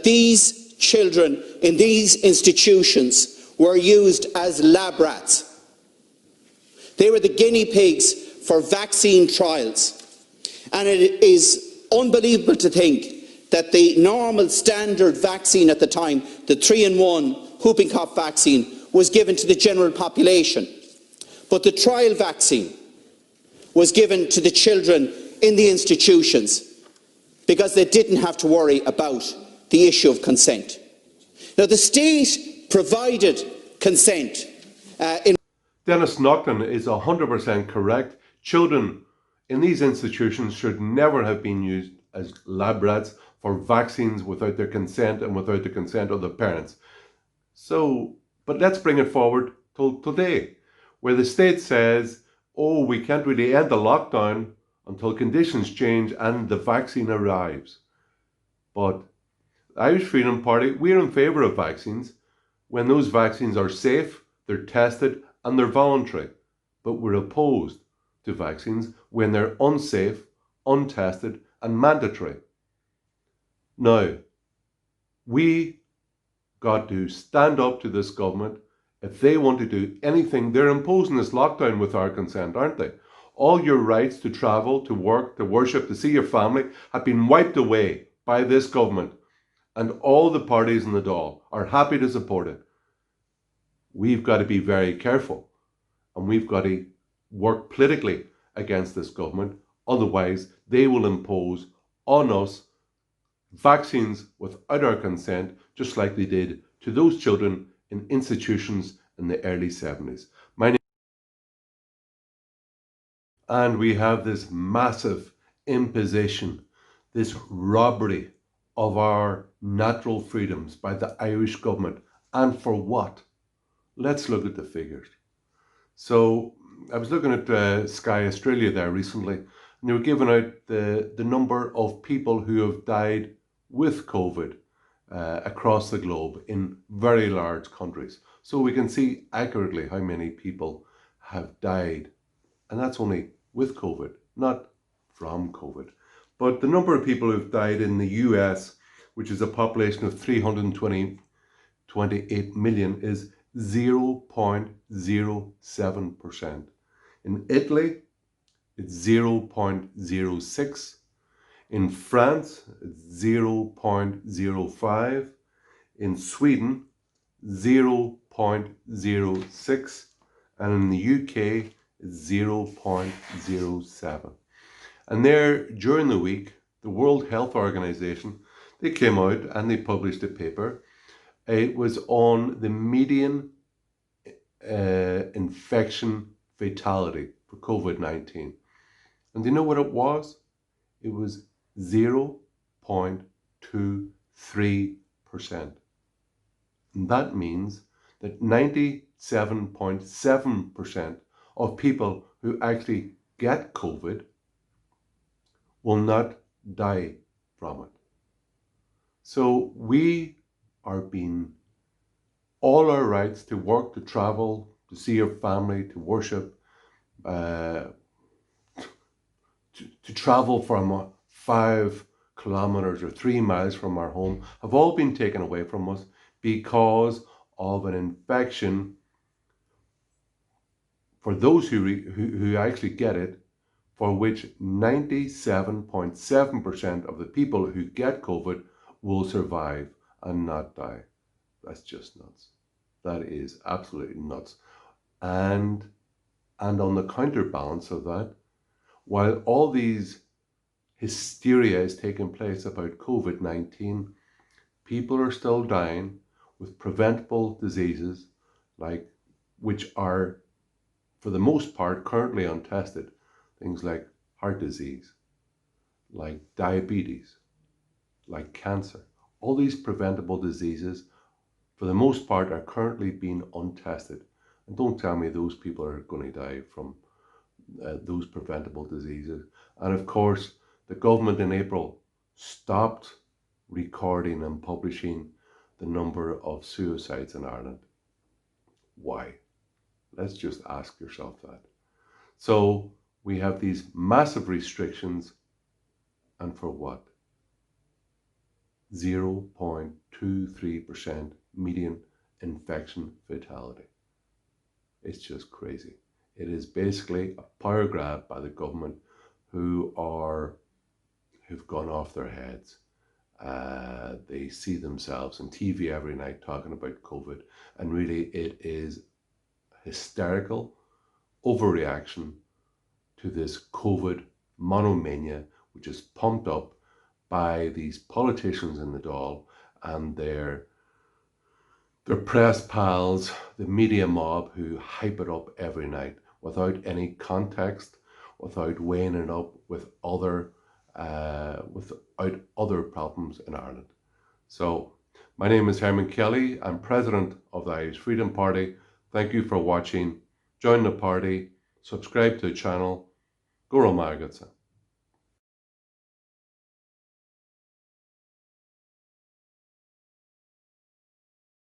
that these children in these institutions were used as lab rats. They were the guinea pigs for vaccine trials. And it is unbelievable to think that the normal standard vaccine at the time, the 3-in-1 whooping cough vaccine, was given to the general population. But the trial vaccine was given to the children in the institutions because they didn't have to worry about the issue of consent. Now, the state provided consent in... Dennis Naughton is 100% correct. Children in these institutions should never have been used as lab rats for vaccines without their consent and without the consent of the parents. But let's bring it forward till today, where the state says, oh, we can't really end the lockdown until conditions change and the vaccine arrives. But the Irish Freedom Party, we're in favour of vaccines when those vaccines are safe, they're tested and they're voluntary. But we're opposed to vaccines when they're unsafe, untested and mandatory. Now, we got to stand up to this government. If they want to do anything, they're imposing this lockdown with our consent, aren't they? All your rights to travel, to work, to worship, to see your family have been wiped away by this government. And all the parties in the Dáil are happy to support it. We've got to be very careful. And we've got to work politically against this government. Otherwise, they will impose on us vaccines without our consent, just like they did to those children in institutions in the early 70s. And we have this massive imposition, this robbery of our natural freedoms by the Irish government. And for what? Let's look at the figures. So I was looking at Sky Australia there recently, and they were giving out the number of people who have died with COVID across the globe in very large countries. So we can see accurately how many people have died. And that's only with COVID, not from COVID. But the number of people who've died in the US, which is a population of 328 million, is 0.07%. In Italy, it's 0.06. In France, it's 0.05. In Sweden, 0.06. And in the UK, it's 0.07. And there, during the week, the World Health Organization, they came out and they published a paper. It was on the median infection fatality for COVID-19. And do you know what it was? It was 0.23%. And that means that 97.7% of people who actually get COVID will not die from it. So we are being all our rights to work, to travel, to see your family, to worship, to travel from 5 kilometers or 3 miles from our home have all been taken away from us because of an infection for those who actually get it, for which 97.7% of the people who get COVID will survive and not die. That's just nuts. That is absolutely nuts. And on the counterbalance of that, while all these hysteria is taking place about COVID-19, people are still dying with preventable diseases, which are, for the most part, currently untested. Things like heart disease, like diabetes, like cancer. All these preventable diseases, for the most part, are currently being untested. And don't tell me those people are going to die from those preventable diseases. And of course, the government in April stopped recording and publishing the number of suicides in Ireland. Why? Let's just ask yourself that. So we have these massive restrictions, and for what? 0.23% median infection fatality. It's just crazy. It is basically a power grab by the government who've gone off their heads. They see themselves on TV every night talking about COVID, and really it is hysterical overreaction to this COVID monomania, which is pumped up by these politicians in the Dáil and their press pals, the media mob who hype it up every night without any context, without weighing it up with without other problems in Ireland. So, my name is Herman Kelly. I'm president of the Irish Freedom Party. Thank you for watching. Join the party. Subscribe to the channel. Go Roma Agatsa.